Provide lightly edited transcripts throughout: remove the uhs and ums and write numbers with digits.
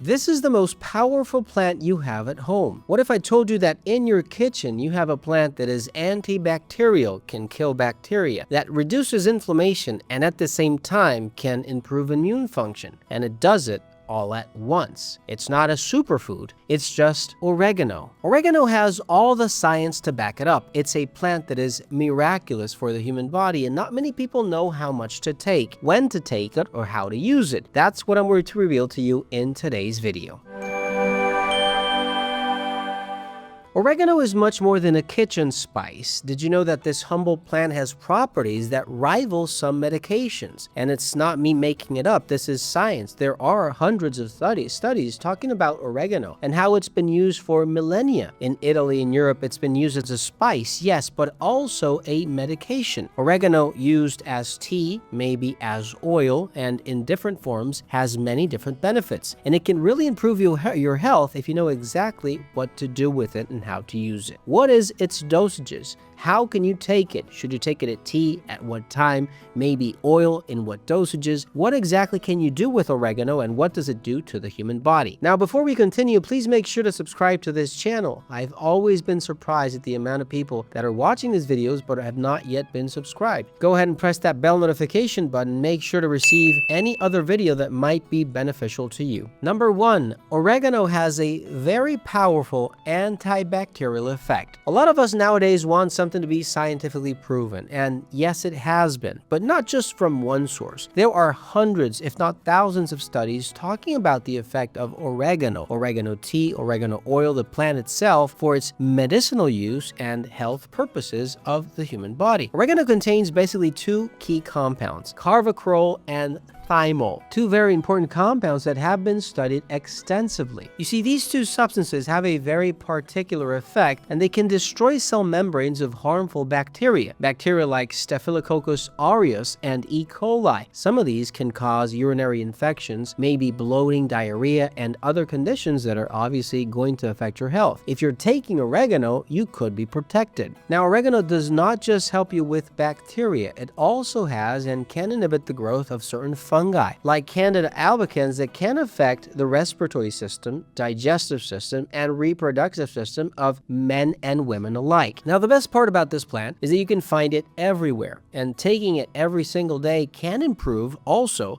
This is the most powerful plant you have at home. What if I told you that in your kitchen you have a plant that is antibacterial, can kill bacteria, that reduces inflammation and at the same time can improve immune function, and it does it all at once. It's not a superfood, it's just oregano. Oregano has all the science to back it up. It's a plant that is miraculous for the human body, and not many people know how much to take, when to take it, or how to use it. That's what I'm going to reveal to you in today's video. Oregano is much more than a kitchen spice. Did you know that this humble plant has properties that rival some medications? And it's not me making it up, this is science. There are hundreds of studies talking about oregano and how it's been used for millennia. In Italy and Europe, it's been used as a spice, yes, but also a medication. Oregano used as tea, maybe as oil, and in different forms, has many different benefits. And it can really improve your health if you know exactly what to do with it and how to use it. What is its dosages? How can you take it? Should you take it at tea? At what time? Maybe oil? In what dosages? What exactly can you do with oregano, and what does it do to the human body? Now, before we continue, please make sure to subscribe to this channel. I've always been surprised at the amount of people that are watching these videos but have not yet been subscribed. Go ahead and press that bell notification button. Make sure to receive any other video that might be beneficial to you. Number 1, oregano has a very powerful antibacterial effect. A lot of us nowadays want something to be scientifically proven, and yes, it has been, but not just from one source. There are hundreds, if not thousands, of studies talking about the effect of oregano tea, oregano oil, the plant itself, for its medicinal use and health purposes of the human body. Oregano contains basically two key compounds, carvacrol and thymol, two very important compounds that have been studied extensively. You see, these two substances have a very particular effect, and they can destroy cell membranes of harmful bacteria. Bacteria like Staphylococcus aureus and E.coli. Some of these can cause urinary infections, maybe bloating, diarrhea, and other conditions that are obviously going to affect your health. If you're taking oregano, you could be protected. Now, oregano does not just help you with bacteria, it also has and can inhibit the growth of certain fungi, like Candida albicans, that can affect the respiratory system, digestive system, and reproductive system of men and women alike. Now, the best part about this plant is that you can find it everywhere, and taking it every single day can improve also,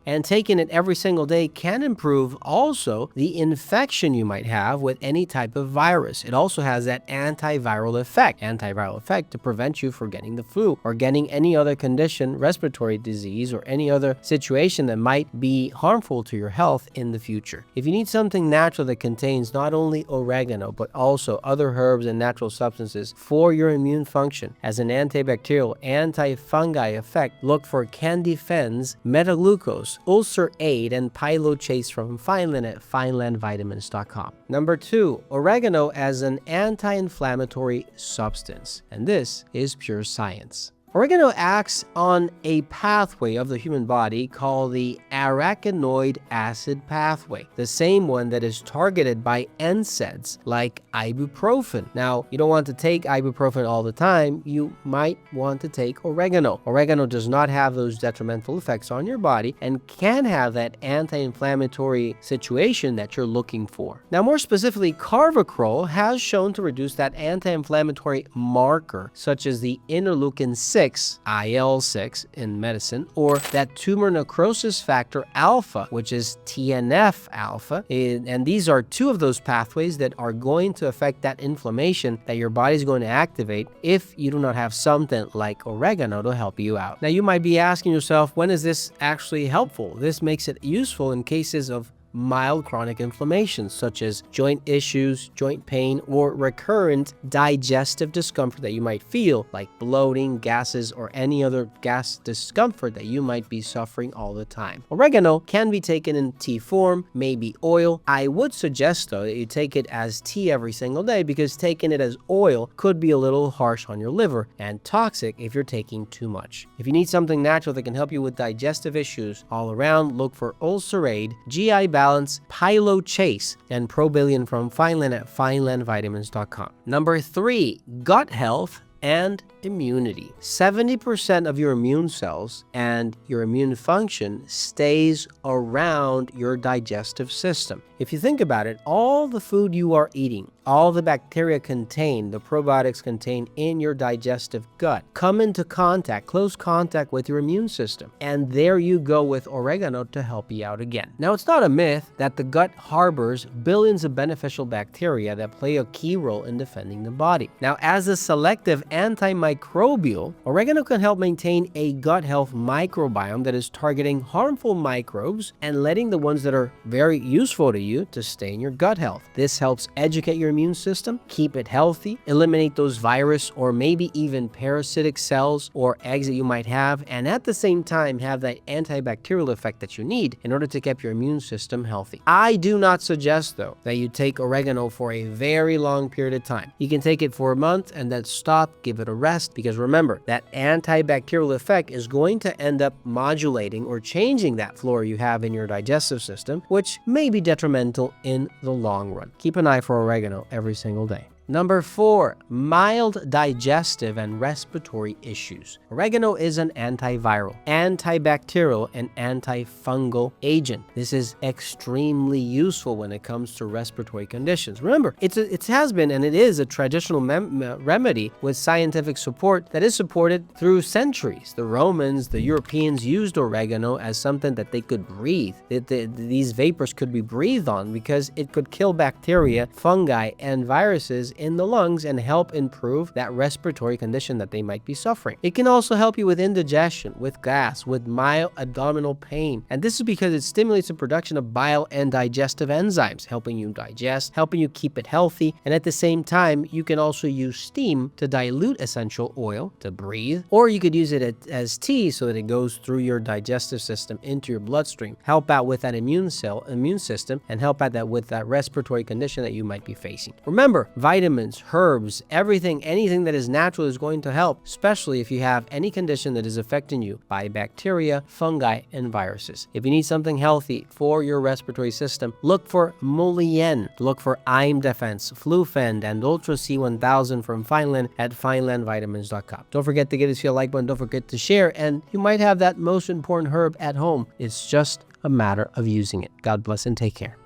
the infection you might have with any type of virus. It also has that antiviral effect to prevent you from getting the flu or getting any other condition, respiratory disease, or any other situation that might be harmful to your health in the future. If you need something natural that contains not only oregano but also other herbs and natural substances for your immune function as an antibacterial, anti-fungi effect, look for Candifen's, Metaglucose, Ulcer Aid, and Pilochase from Fineland at finelandvitamins.com. Number 2, oregano as an anti-inflammatory substance, and this is pure science. Oregano acts on a pathway of the human body called the arachidonic acid pathway, the same one that is targeted by NSAIDs like ibuprofen. Now, you don't want to take ibuprofen all the time. You might want to take oregano. Oregano does not have those detrimental effects on your body and can have that anti-inflammatory situation that you're looking for. Now, more specifically, carvacrol has shown to reduce that anti-inflammatory marker, such as the interleukin 6, IL-6 in medicine, or that tumor necrosis factor alpha, which is TNF alpha. And these are two of those pathways that are going to affect that inflammation that your body's going to activate if you do not have something like oregano to help you out. Now, you might be asking yourself, when is this actually helpful? This makes it useful in cases of mild chronic inflammations such as joint issues, joint pain, or recurrent digestive discomfort that you might feel, like bloating, gases, or any other gas discomfort that you might be suffering all the time. Oregano can be taken in tea form, maybe oil. I would suggest, though, that you take it as tea every single day, because taking it as oil could be a little harsh on your liver and toxic if you're taking too much. If you need something natural that can help you with digestive issues all around, look for Ulcer Aid, GI Balance, Pilochase, and Probillion from Fineland at finelandvitamins.com. Number 3, gut health and immunity. 70% of your immune cells and your immune function stays around your digestive system. If you think about it, all the food you are eating, all the bacteria contained, the probiotics contained in your digestive gut, come into contact, close contact with your immune system. And there you go with oregano to help you out again. Now, it's not a myth that the gut harbors billions of beneficial bacteria that play a key role in defending the body. Now, as a selective antimicrobial, oregano can help maintain a gut health microbiome that is targeting harmful microbes and letting the ones that are very useful to you to stay in your gut health. This helps educate your immune system, keep it healthy, eliminate those virus or maybe even parasitic cells or eggs that you might have, and at the same time have that antibacterial effect that you need in order to keep your immune system healthy. I do not suggest, though, that you take oregano for a very long period of time. You can take it for a month and then stop, give it a rest, because remember, that antibacterial effect is going to end up modulating or changing that flora you have in your digestive system, which may be detrimental in the long run. Keep an eye for oregano every single day. Number 4, mild digestive and respiratory issues. Oregano is an antiviral, antibacterial, and antifungal agent. This is extremely useful when it comes to respiratory conditions. Remember, it has been and it is a traditional remedy with scientific support that is supported through centuries. The Romans, the Europeans used oregano as something that they could breathe. These vapors could be breathed on because it could kill bacteria, fungi, and viruses in the lungs and help improve that respiratory condition that they might be suffering. It can also help you with indigestion, with gas, with mild abdominal pain. And this is because it stimulates the production of bile and digestive enzymes, helping you digest, helping you keep it healthy. And at the same time, you can also use steam to dilute essential oil to breathe, or you could use it as tea so that it goes through your digestive system into your bloodstream, help out with that immune system, and help out with that respiratory condition that you might be facing. Remember, vitamins, herbs, anything that is natural is going to help, especially if you have any condition that is affecting you by bacteria, fungi, and viruses. If you need something healthy for your respiratory system, look for Mulien, look for IM Defense, Flufend, and Ultra C1000 from Fineland at finelandvitamins.com. Don't forget to give us your like button, don't forget to share, and you might have that most important herb at home. It's just a matter of using it. God bless and take care.